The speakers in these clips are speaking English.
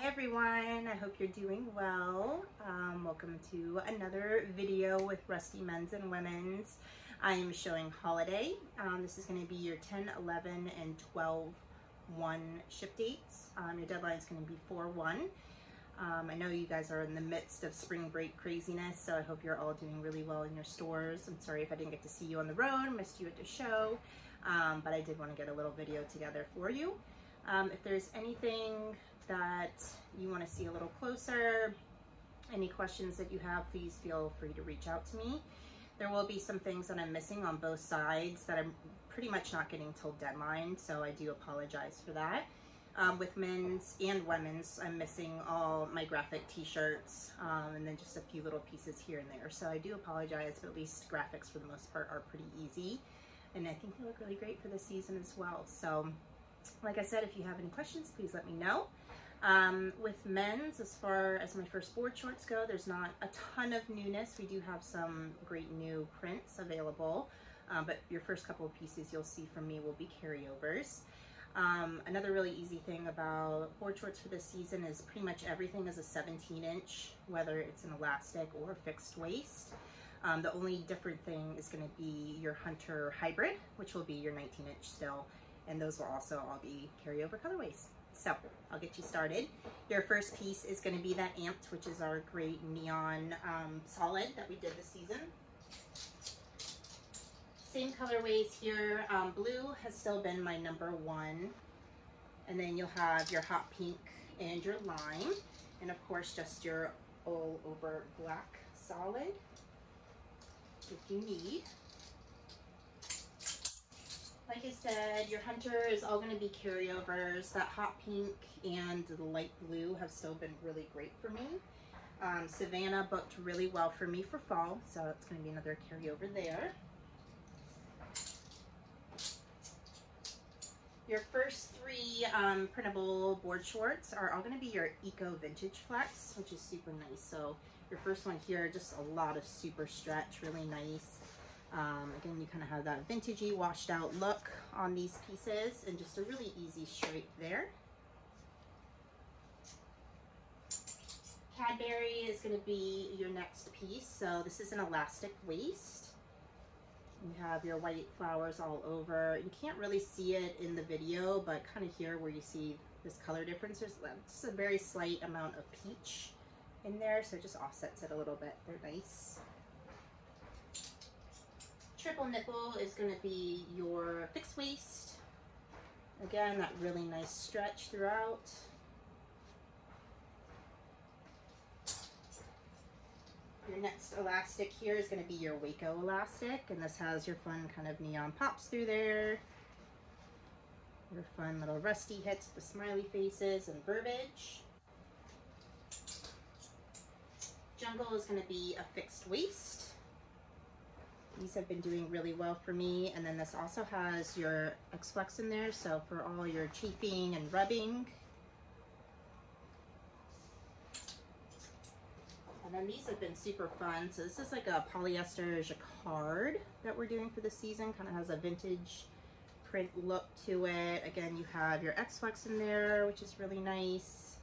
everyone, I hope you're doing well. Welcome to another video with Rusty Men's and Women's. I am showing Holiday. This is going to be your 10, 11, and 12/1 ship dates. Your deadline is going to be 4/1. I know you guys are in the midst of spring break craziness, so I hope you're all doing really well in your stores. I'm sorry if I didn't get to see you on the road, missed you at the show, but I did want to get a little video together for you. If there's anything that you want to see a little closer, any questions that you have, please feel free to reach out to me. There will be some things that I'm missing on both sides that I'm pretty much not getting till deadline, so I do apologize for that. With men's and women's, I'm missing all my graphic t-shirts and then just a few little pieces here and there. So I do apologize, but at least graphics for the most part are pretty easy. And I think they look really great for this season as well. So like I said, if you have any questions, please let me know. With men's, as far as my first board shorts go, there's not a ton of newness. We do have some great new prints available, but your first couple of pieces you'll see from me will be carryovers. Another really easy thing about board shorts for this season is pretty much everything is a 17-inch, whether it's an elastic or a fixed waist. The only different thing is going to be your Hunter Hybrid, which will be your 19-inch still, and those will also all be carryover colorways. So I'll get you started. Your first piece is going to be that Amped, which is our great neon solid that we did this season. Same colorways here. Blue has still been my #1. And then you'll have your hot pink and your lime. And of course, just your all over black solid if you need. Like I said, your Hunter is all going to be carryovers. That hot pink and the light blue have still been really great for me. Savannah booked really well for me for fall, so it's going to be another carryover there. Your first 3 printable board shorts are all going to be your Eco Vintage Flex, which is super nice. So your first one here, just a lot of super stretch, really nice. Again, you kind of have that vintagey washed out look on these pieces and just a really easy stripe there. Cadbury is going to be your next piece. So this is an elastic waist. You have your white flowers all over. You can't really see it in the video, but kind of here where you see this color difference, there's just a very slight amount of peach in there, so it just offsets it a little bit. They're nice. Triple nipple is going to be your fixed waist. Again, that really nice stretch throughout. Your next elastic here is going to be your Waco elastic, and this has your fun kind of neon pops through there. Your fun little rusty hits with smiley faces and verbiage. Jungle is going to be a fixed waist. These have been doing really well for me. And then this also has your X-Flex in there, so for all your chafing and rubbing. And then these have been super fun. So this is like a polyester jacquard that we're doing for the season. Kind of has a vintage print look to it. Again, you have your X-Flex in there, which is really nice.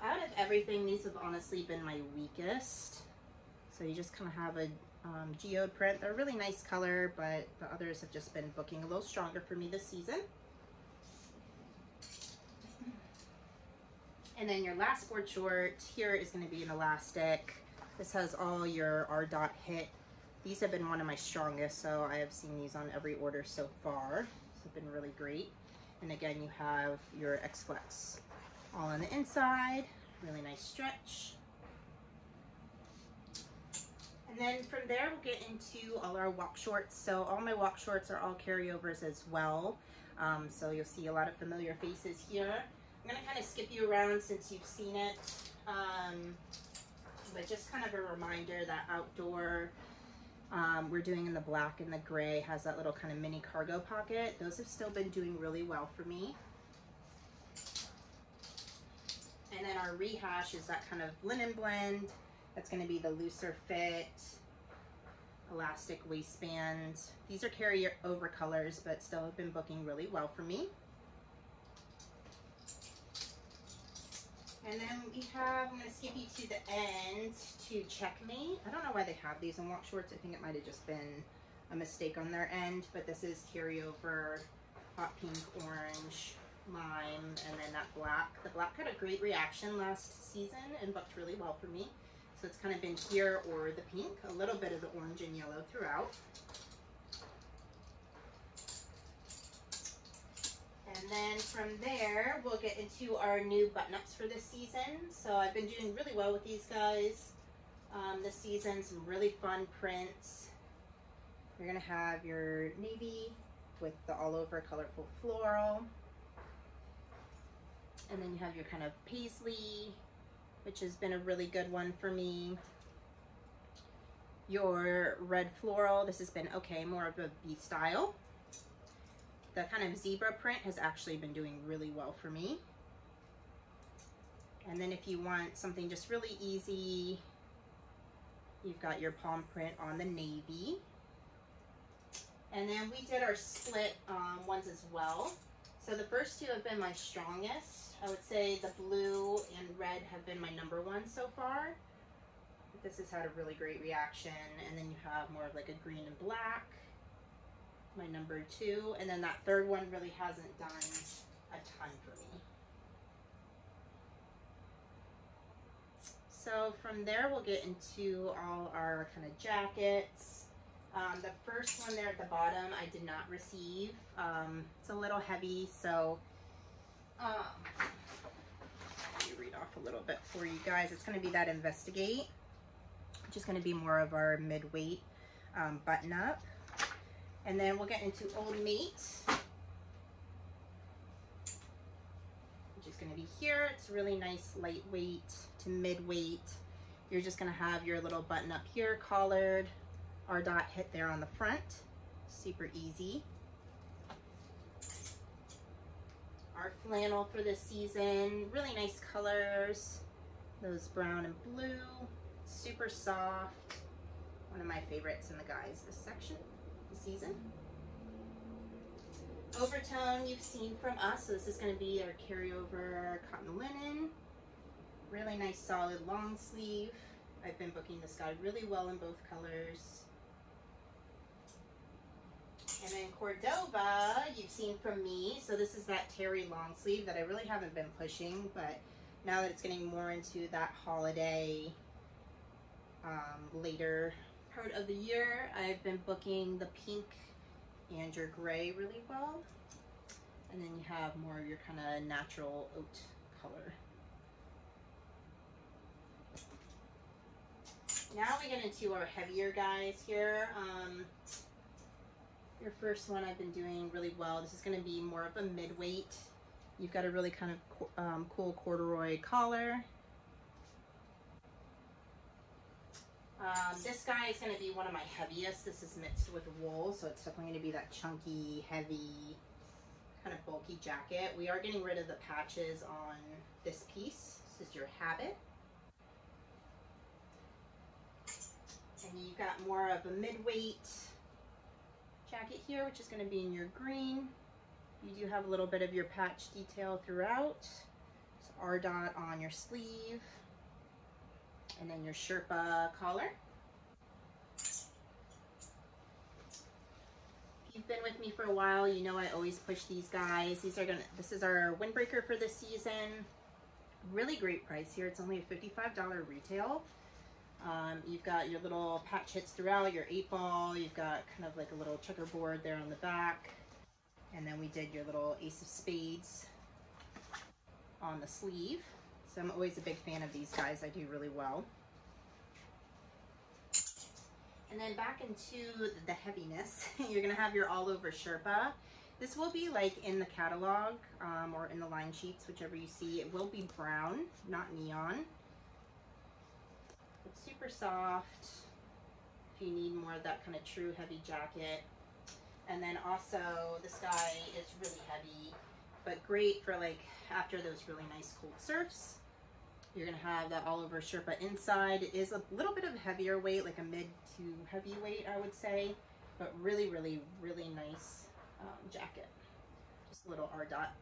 Out of everything, these have honestly been my weakest. So you just kind of have a geode print. They're a really nice color, but the others have just been booking a little stronger for me this season. And then your last board short here is going to be an elastic. This has all your R dot hit. These have been one of my strongest, so I have seen these on every order so far. These have been really great. And again, you have your X-Flex all on the inside. Really nice stretch. And then from there, we'll get into all our walk shorts. So all my walk shorts are all carryovers as well. So you'll see a lot of familiar faces here. I'm going to kind of skip you around since you've seen it. But just kind of a reminder that outdoor we're doing in the black and the gray has that little kind of mini cargo pocket. Those have still been doing really well for me. And then our rehash is that kind of linen blend. That's going to be the looser fit, elastic waistband. These are carryover colors, but still have been booking really well for me. And then we have, I'm going to skip you to the end to Checkmate. I don't know why they have these in walk shorts. I think it might have just been a mistake on their end, but this is Carryover, hot pink, orange, lime, and then that black. The black had a great reaction last season and booked really well for me. So it's kind of been here or the pink, a little bit of the orange and yellow throughout. And then from there, we'll get into our new button-ups for this season. So I've been doing really well with these guys this season. Some really fun prints. You're gonna have your navy with the all-over colorful floral. And then you have your kind of paisley, which has been a really good one for me. Your red floral, this has been okay, more of a B style. The kind of zebra print has actually been doing really well for me. And then if you want something just really easy, you've got your palm print on the navy. And then we did our split ones as well. So the first two have been my strongest. I would say the blue and red have been my #1 so far. This has had a really great reaction. And then you have more of like a green and black, my #2. And then that third one really hasn't done a ton for me. So from there, we'll get into all our kind of jackets. The first one there at the bottom, I did not receive. It's a little heavy, so let me read off a little bit for you guys. It's going to be that Investigate, which is going to be more of our mid-weight button-up. And then we'll get into Old Mate, which is going to be here. It's really nice lightweight to mid-weight. You're just going to have your little button-up here, collared. Our dot hit there on the front, super easy. Our flannel for this season, really nice colors, those brown and blue, super soft. One of my favorites in the guys this section, this season. Overtone you've seen from us, so this is going to be our Carryover cotton linen. Really nice solid long sleeve. I've been booking this guy really well in both colors. And then Cordova, you've seen from me. So this is that terry long sleeve that I really haven't been pushing, but now that it's getting more into that holiday later part of the year, I've been booking the pink and your gray really well. And then you have more of your kind of natural oat color. Now we get into our heavier guys here. Your first one I've been doing really well. This is going to be more of a mid-weight. You've got a really kind of cool corduroy collar. This guy is going to be one of my heaviest. This is mixed with wool, so it's definitely going to be that chunky, heavy, kind of bulky jacket. We are getting rid of the patches on this piece. This is your Habit. And you've got more of a mid-weight jacket here, which is going to be in your green. You do have a little bit of your patch detail throughout. So R dot on your sleeve. And then your Sherpa collar. If you've been with me for a while, you know I always push these guys. This is our windbreaker for this season. Really great price here. It's only a $55 retail. You've got your little patch hits throughout, your 8-ball, you've got kind of like a little checkerboard there on the back, and then we did your little Ace of Spades on the sleeve. So I'm always a big fan of these guys. I do really well. And then back into the heaviness, you're going to have your all-over Sherpa. This will be like in the catalog or in the line sheets, whichever you see. It will be brown, not neon. It's super soft if you need more of that kind of true heavy jacket. And then also this guy is really heavy, but great for like after those really nice cold surfs. You're gonna have that all over Sherpa inside. It is a little bit of a heavier weight, like a mid to heavy weight, I would say, but really, really, really nice jacket. Just a little R dot.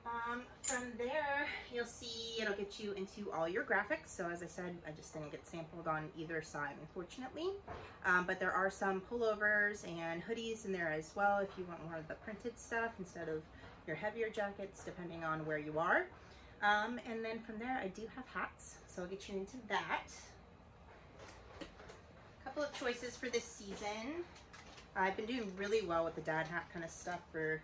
From there, you'll see it'll get you into all your graphics. So as I said, I just didn't get sampled on either side, unfortunately. But there are some pullovers and hoodies in there as well if you want more of the printed stuff instead of your heavier jackets, depending on where you are. And then from there, I do have hats, so I'll get you into that. A couple of choices for this season. I've been doing really well with the dad hat kind of stuff for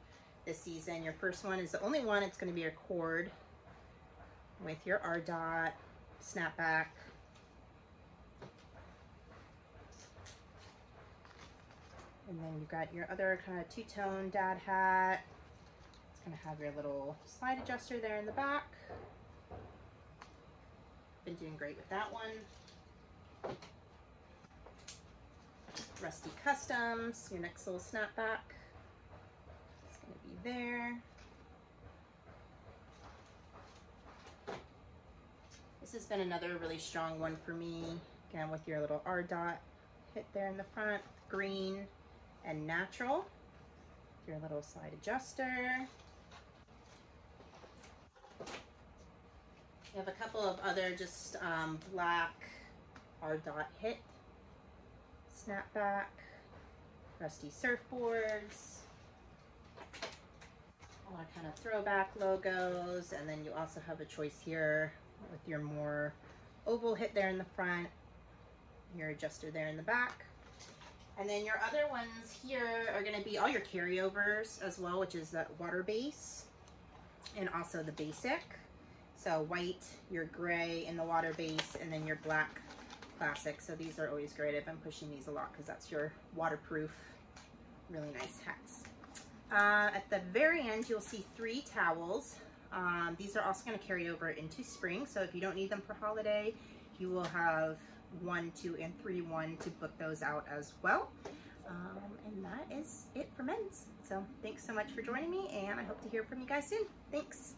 this season. Your first one is the only one. It's going to be a cord with your R dot snapback. And then you've got your other kind of two-tone dad hat. It's going to have your little slide adjuster there in the back. Been doing great with that one. Rusty Customs, your next little snapback. It's going to be there. This has been another really strong one for me. Again, with your little R dot hit there in the front, green and natural. Your little slide adjuster. You have a couple of other just black R dot hit snapback, rusty surfboards, all our kind of throwback logos, and then you also have a choice here with your more oval hit there in the front, your adjuster there in the back. And then your other ones here are going to be all your carryovers as well, which is that water base and also the basic. So white, your gray in the water base, and then your black classic. So these are always great. I've been pushing these a lot because that's your waterproof, really nice hats. At the very end, you'll see 3 towels. These are also going to carry over into spring. So if you don't need them for holiday, you will have 1, 2, and 3-1 to book those out as well. And that is it for men's. So thanks so much for joining me, and I hope to hear from you guys soon. Thanks.